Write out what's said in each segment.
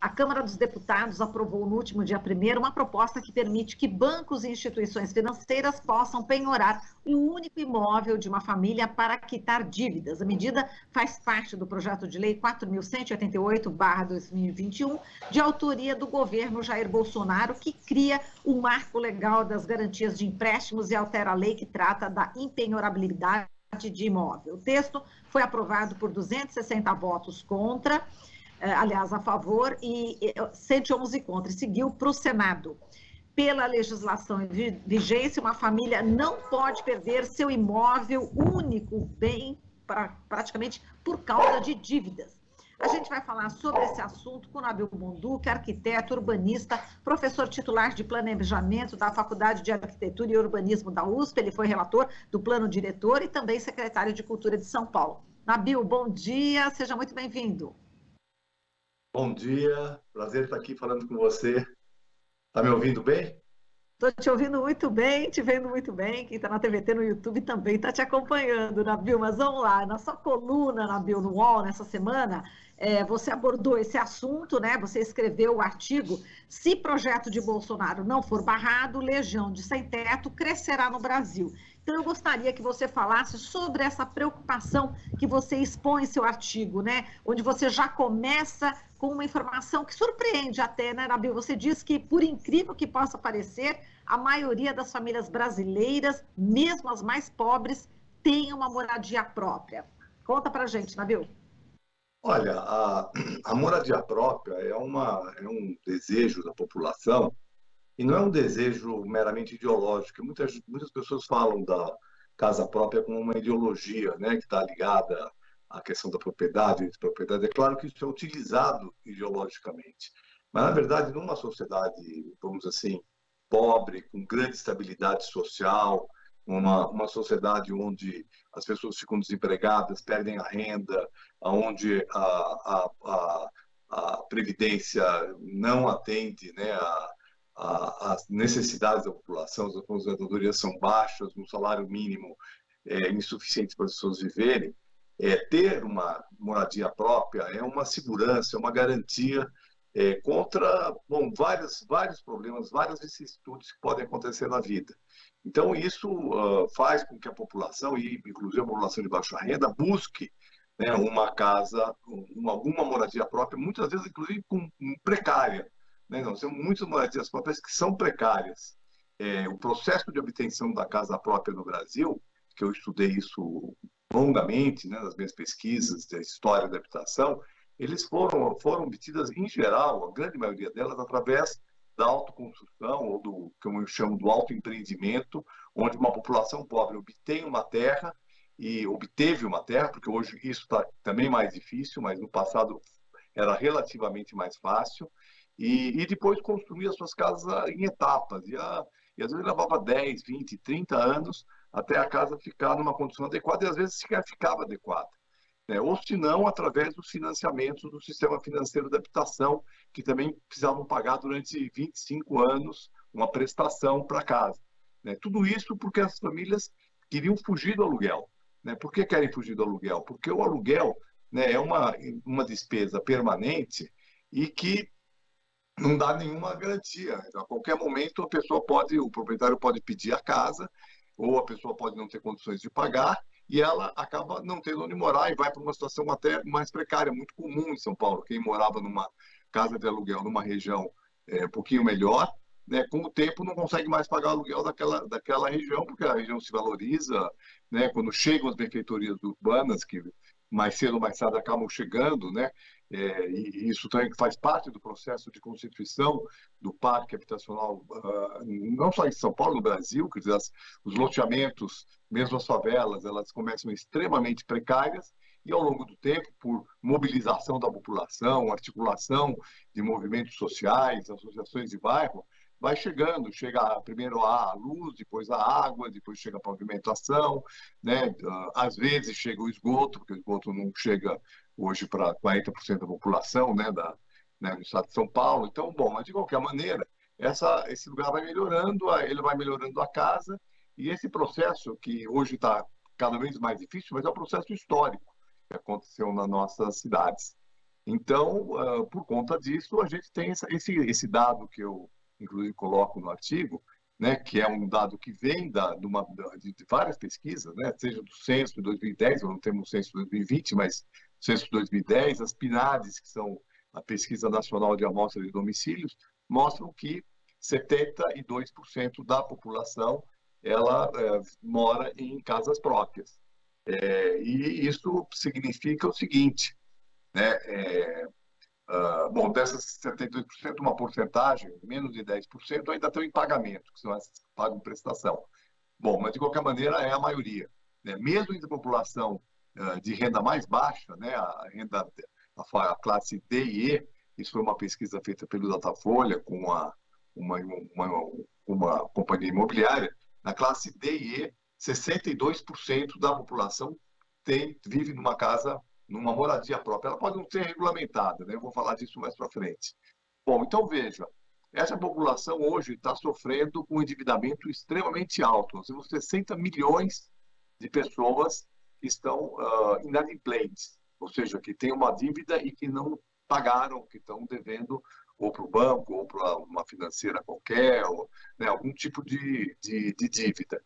A Câmara dos Deputados aprovou no último dia 1º uma proposta que permite que bancos e instituições financeiras possam penhorar um único imóvel de uma família para quitar dívidas. A medida faz parte do projeto de lei 4.188/2021, de autoria do governo Jair Bolsonaro, que cria o marco legal das garantias de empréstimos e altera a lei que trata da impenhorabilidade de imóvel. O texto foi aprovado por 260 votos contra, aliás, a favor, e 111 contra, e seguiu para o Senado. Pela legislação em vigência, uma família não pode perder seu imóvel, único bem, praticamente por causa de dívidas. A gente vai falar sobre esse assunto com o Nabil Bonduque, arquiteto, urbanista, professor titular de planejamento da Faculdade de Arquitetura e Urbanismo da USP, ele foi relator do plano diretor e também secretário de Cultura de São Paulo. Nabil, bom dia, seja muito bem-vindo. Bom dia, prazer estar aqui falando com você. Está me ouvindo bem? Estou te ouvindo muito bem, te vendo muito bem. Quem está na TVT, no YouTube também está te acompanhando, Nabil. Mas vamos lá, na sua coluna, Nabil, no UOL, nessa semana, você abordou esse assunto, né? Você escreveu o artigo: se projeto de Bolsonaro não for barrado, legião de sem-teto crescerá no Brasil. Então, eu gostaria que você falasse sobre essa preocupação que você expõe em seu artigo, né? Onde você já começa com uma informação que surpreende até, né, Nabil? Você diz que, por incrível que possa parecer, a maioria das famílias brasileiras, mesmo as mais pobres, tem uma moradia própria. Conta pra gente, Nabil. Olha, a moradia própria é um desejo da população, e não é um desejo meramente ideológico. Muitas pessoas falam da casa própria como uma ideologia, né, que está ligada à questão da propriedade. É claro que isso é utilizado ideologicamente, mas, na verdade, numa sociedade, vamos dizer assim, pobre, com grande estabilidade social, uma sociedade onde as pessoas ficam desempregadas, perdem a renda, onde a previdência não atende, né, as necessidades da população, as aposentadorias são baixas, um salário mínimo insuficiente para as pessoas viverem. Ter uma moradia própria é uma segurança, é uma garantia contra vários problemas, várias vicissitudes que podem acontecer na vida. Então, isso faz com que a população, e inclusive a população de baixa renda, busque, né, uma casa, alguma moradia própria, muitas vezes, inclusive, precária. Né? Nós temos muitas moradias próprias que são precárias. O processo de obtenção da casa própria no Brasil, que eu estudei isso longamente, né, nas minhas pesquisas da história da habitação, eles foram obtidas, em geral, a grande maioria delas, através da autoconstrução, ou do que eu chamo do autoempreendimento, onde uma população pobre obteve uma terra, porque hoje isso está também mais difícil, mas no passado era relativamente mais fácil, e depois construir as suas casas em etapas. E às vezes levava 10, 20, 30 anos até a casa ficar numa condição adequada, e às vezes sequer ficava adequada. Ou se não, através dos financiamentos do sistema financeiro da habitação, que também precisavam pagar durante 25 anos uma prestação para a casa. Tudo isso porque as famílias queriam fugir do aluguel. Por que querem fugir do aluguel? Porque o aluguel, né, é uma despesa permanente e que não dá nenhuma garantia. A qualquer momento o proprietário pode pedir a casa, ou a pessoa pode não ter condições de pagar, e ela acaba não tendo onde morar e vai para uma situação até mais precária, muito comum em São Paulo. Quem morava numa casa de aluguel numa região um pouquinho melhor, né, com o tempo não consegue mais pagar o aluguel daquela região, porque a região se valoriza, né, quando chegam as benfeitorias urbanas, que mais cedo ou mais tarde acabam chegando, né, e isso também faz parte do processo de constituição do parque habitacional, não só em São Paulo, no Brasil. Quer dizer, os loteamentos, mesmo as favelas, elas começam extremamente precárias, e ao longo do tempo, por mobilização da população, articulação de movimentos sociais, associações de bairro, vai chega primeiro a luz, depois a água, depois chega a pavimentação, né? Às vezes chega o esgoto, porque o esgoto não chega hoje para 40% da população, né, no estado de São Paulo. Então, mas de qualquer maneira, esse lugar vai melhorando, ele vai melhorando a casa, e esse processo, que hoje está cada vez mais difícil, mas é um processo histórico que aconteceu nas nossas cidades. Então, por conta disso, a gente tem esse dado que eu, inclusive, coloco no artigo, né, que é um dado que vem de várias pesquisas, né, seja do censo de 2010, não temos o censo de 2020, mas o censo de 2010, as PNADs, que são a Pesquisa Nacional de Amostra de Domicílios, mostram que 72% da população ela mora em casas próprias. E isso significa o seguinte, né, bom, dessas 72%, uma porcentagem, menos de 10%, ainda estão em pagamento, que são essas que pagam prestação. Bom, mas de qualquer maneira é a maioria, né? Mesmo entre a população de renda mais baixa, né, a classe D e E, isso foi uma pesquisa feita pelo Datafolha com uma companhia imobiliária, na classe D e E, 62% da população vive numa casa, numa moradia própria. Ela pode não ser regulamentada, né? Eu vou falar disso mais para frente. Bom, então veja, essa população hoje está sofrendo com um endividamento extremamente alto. Nós temos 60 milhões de pessoas que estão inadimplentes, ou seja, que têm uma dívida e que não pagaram, que estão devendo ou para o banco, ou para uma financeira qualquer, ou, né, algum tipo de dívida.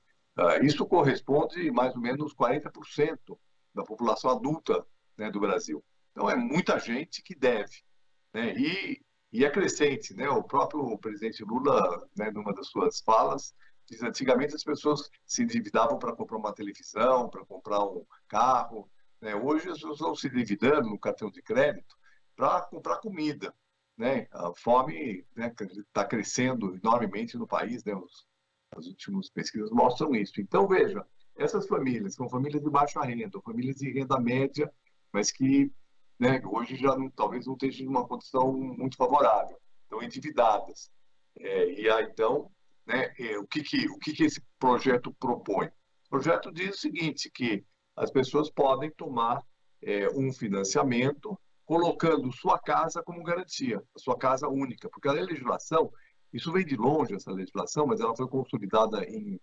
Isso corresponde a mais ou menos 40% da população adulta, né, do Brasil. Então, é muita gente que deve, né? E é crescente, né? O próprio presidente Lula, né, numa das suas falas, diz que antigamente as pessoas se endividavam para comprar uma televisão, para comprar um carro, né? Hoje as pessoas estão se endividando no cartão de crédito para comprar comida, né? A fome, né, está crescendo enormemente no país, né? As últimas pesquisas mostram isso. Então, veja, essas famílias são famílias de baixa renda, famílias de renda média, mas que, né, hoje já talvez não estejam em uma condição muito favorável, estão endividadas. E aí, então, né, o que esse projeto propõe? O projeto diz o seguinte, que as pessoas podem tomar um financiamento colocando sua casa como garantia, a sua casa única, porque a legislação, isso vem de longe, essa legislação, mas ela foi consolidada em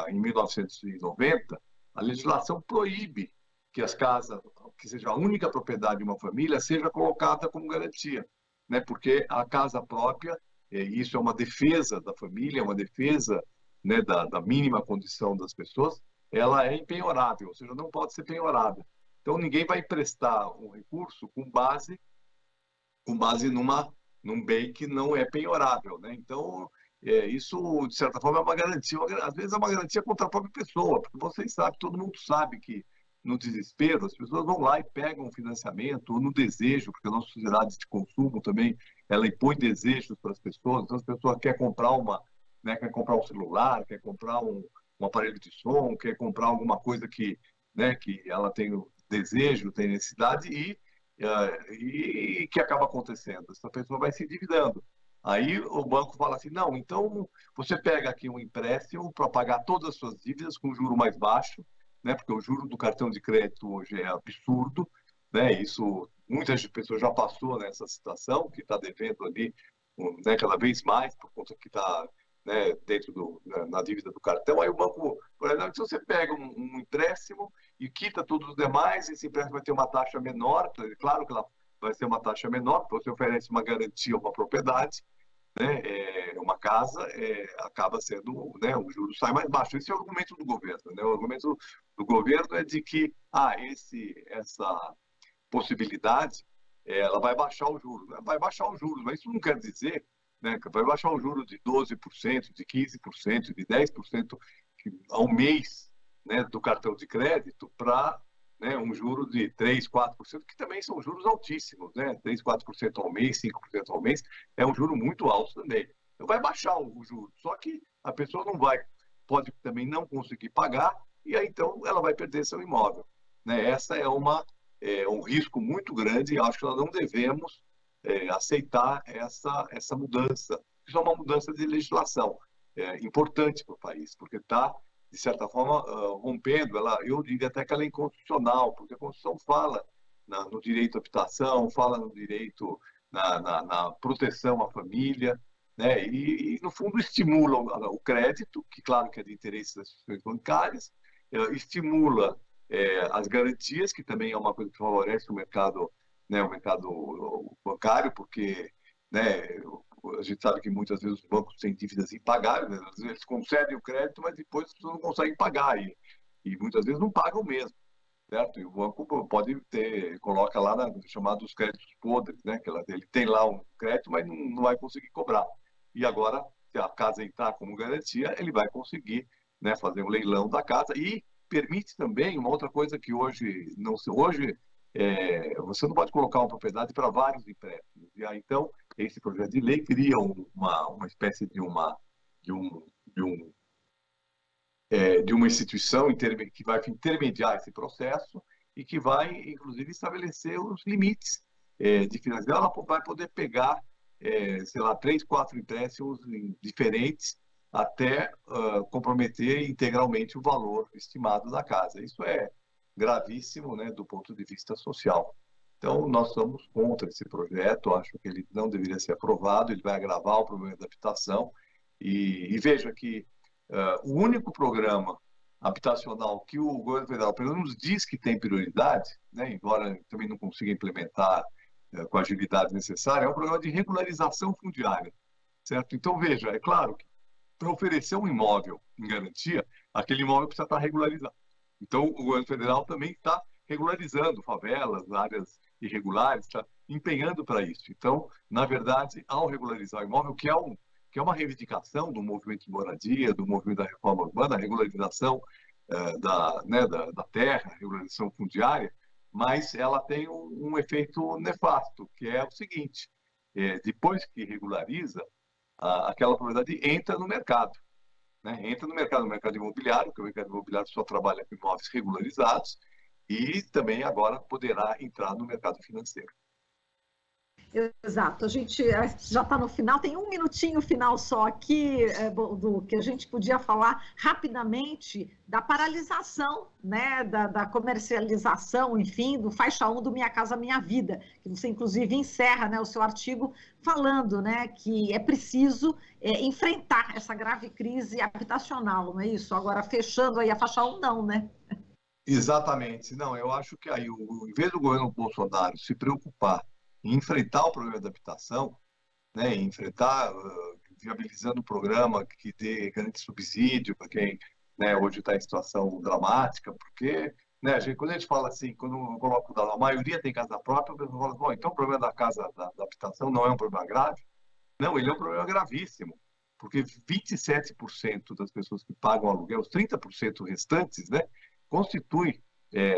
1990, a legislação proíbe que as casas, que seja a única propriedade de uma família, seja colocada como garantia, né? Porque a casa própria, isso é uma defesa da família, é uma defesa, né, da mínima condição das pessoas, ela é impenhorável, ou seja, não pode ser penhorada. Então, ninguém vai emprestar um recurso com base num bem que não é penhorável, né? Então, isso, de certa forma, é uma garantia. Às vezes é uma garantia contra a própria pessoa, porque vocês sabem, todo mundo sabe que, no desespero, as pessoas vão lá e pegam um financiamento, ou no desejo, porque a nossa sociedade de consumo também, ela impõe desejos para as pessoas. Então, as pessoas querem comprar quer comprar um celular, quer comprar um aparelho de som, quer comprar alguma coisa que, né, que ela tem o desejo, tem necessidade e que acaba acontecendo. Essa pessoa vai se endividando. Aí o banco fala assim, não, então você pega aqui um empréstimo para pagar todas as suas dívidas com juro mais baixo, né? Porque o juro do cartão de crédito hoje é absurdo, né? Isso, muitas pessoas já passou nessa situação, que está devendo ali, né, cada vez mais, por conta que está, né, dentro na dívida do cartão. Aí o banco, por exemplo, se você pega um empréstimo e quita todos os demais, esse empréstimo vai ter uma taxa menor, claro que ela vai ser uma taxa menor, porque você oferece uma garantia a uma propriedade, né, uma casa, acaba sendo, né, o juro sai mais baixo. Esse é o argumento do governo, né? O argumento do governo é de que essa possibilidade, ela vai baixar o juro, né? Vai baixar o juro, mas isso não quer dizer, né, que vai baixar o juro de 12%, de 15%, de 10% ao mês, né, do cartão de crédito para, né, um juro de 3%, 4%, que também são juros altíssimos, né? 3%, 4% ao mês, 5% ao mês, é um juro muito alto também. Então vai baixar o juro, só que a pessoa pode também não conseguir pagar, e aí então ela vai perder seu imóvel, né? Essa é um risco muito grande, e acho que nós não devemos aceitar essa mudança. Isso é uma mudança de legislação importante para o país, porque está, de certa forma, rompendo, eu diria até que ela é inconstitucional, porque a Constituição fala no direito à habitação, fala no direito, na proteção à família, né? E, no fundo, estimula o crédito, que claro que é de interesse das instituições bancárias, estimula as garantias, que também é uma coisa que favorece o mercado né, o mercado bancário, porque, né, a gente sabe que muitas vezes os bancos têm dívidas impagáveis, né? Eles concedem o crédito, mas depois as pessoas não conseguem pagar e muitas vezes não pagam mesmo, certo? E o banco pode ter, coloca lá chamados créditos podres, né? Que ele tem lá um crédito, mas não vai conseguir cobrar. E agora, se a casa entrar como garantia, ele vai conseguir, né, fazer um leilão da casa e permite também uma outra coisa que hoje não se hoje você não pode colocar uma propriedade para vários empréstimos. E aí, então, esse projeto de lei cria uma espécie de uma instituição que vai intermediar esse processo e que vai, inclusive, estabelecer os limites de financiamento. Ela vai poder pegar, sei lá, 3, 4 empréstimos diferentes até comprometer integralmente o valor estimado da casa. Isso é gravíssimo, né, do ponto de vista social. Então, nós somos contra esse projeto, acho que ele não deveria ser aprovado, ele vai agravar o problema da habitação. E veja que o único programa habitacional que o governo federal, pelo menos, diz que tem prioridade, né, embora também não consiga implementar com a agilidade necessária, é um programa de regularização fundiária, certo? Então, veja, é claro que para oferecer um imóvel em garantia, aquele imóvel precisa estar regularizado. Então, o governo federal também está regularizando favelas, áreas irregulares, está empenhando para isso. Então, na verdade, ao regularizar o imóvel, que é uma reivindicação do movimento de moradia, do movimento da reforma urbana, a regularização da terra, a regularização fundiária, mas ela tem um efeito nefasto, que é o seguinte: depois que regulariza, aquela propriedade entra no mercado. Né? Entra no mercado imobiliário, que o mercado imobiliário só trabalha com imóveis regularizados, e também agora poderá entrar no mercado financeiro. Exato, a gente já está no final, tem um minutinho final só aqui, do que a gente podia falar rapidamente da paralisação, né, da comercialização, enfim, do faixa 1 do Minha Casa Minha Vida, que você inclusive encerra, né, o seu artigo falando, né, que é preciso enfrentar essa grave crise habitacional, não é isso? Agora, fechando aí a faixa 1, não, né? Exatamente. Não, eu acho que aí, em vez do governo Bolsonaro se preocupar em enfrentar o problema da habitação, né, enfrentar, viabilizando um programa que dê grande subsídio para quem, né, hoje está em situação dramática, porque, né, quando a gente fala assim, quando eu coloco a maioria tem casa própria, o pessoal fala, bom, então o problema da casa, da habitação não é um problema grave? Não, ele é um problema gravíssimo, porque 27% das pessoas que pagam aluguel, os 30% restantes, né, constitui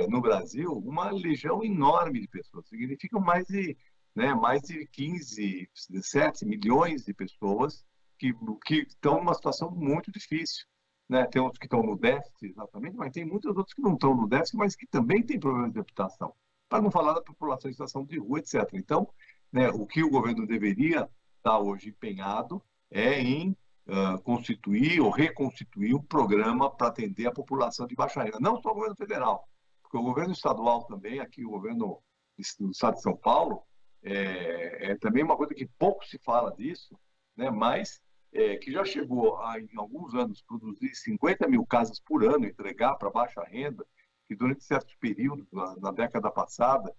no Brasil uma legião enorme de pessoas. Significam mais de 15, 17 milhões de pessoas que estão numa situação muito difícil. Né? Tem outros que estão no déficit, exatamente, mas tem muitos outros que não estão no déficit, mas que também têm problemas de habitação. Para não falar da população em situação de rua, etc. Então, né, o que o governo deveria estar hoje empenhado é em constituir ou reconstituir um programa para atender a população de baixa renda. Não só o governo federal, porque o governo estadual também, aqui o governo do estado de São Paulo, é também uma coisa que pouco se fala disso, né? Mas que já chegou a, em alguns anos, produzir 50 mil casas por ano, entregar para baixa renda, que durante certos períodos, na década passada,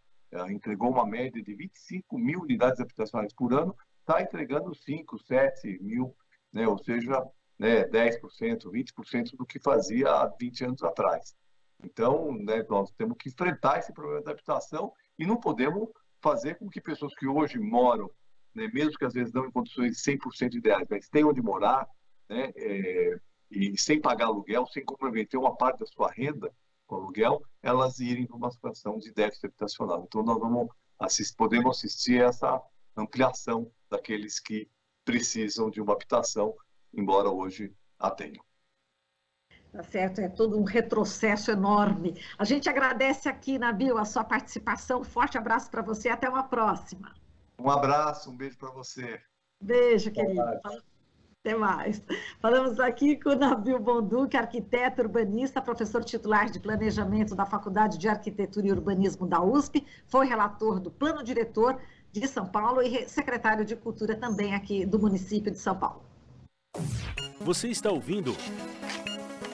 entregou uma média de 25 mil unidades habitacionais por ano, está entregando 5, 7 mil, né? Ou seja, né, 10%, 20% do que fazia há 20 anos atrás. Então, né, nós temos que enfrentar esse problema da habitação e não podemos fazer com que pessoas que hoje moram, né, mesmo que às vezes não em condições 100% ideais, mas têm onde morar, né, e sem pagar aluguel, sem comprometer uma parte da sua renda com aluguel, elas irem para uma situação de déficit habitacional. Então, nós podemos assistir a essa ampliação daqueles que precisam de uma habitação, embora hoje a tenham. Tá certo, é todo um retrocesso enorme. A gente agradece aqui, Nabil, a sua participação. Forte abraço para você, até uma próxima. Um abraço, um beijo para você. Beijo, querido. Até mais. Falamos aqui com o Nabil Bonduque, arquiteto urbanista, professor titular de planejamento da Faculdade de Arquitetura e Urbanismo da USP, foi relator do Plano Diretor de São Paulo e secretário de Cultura também aqui do município de São Paulo. Você está ouvindo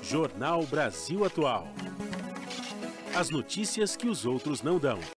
Jornal Brasil Atual. As notícias que os outros não dão.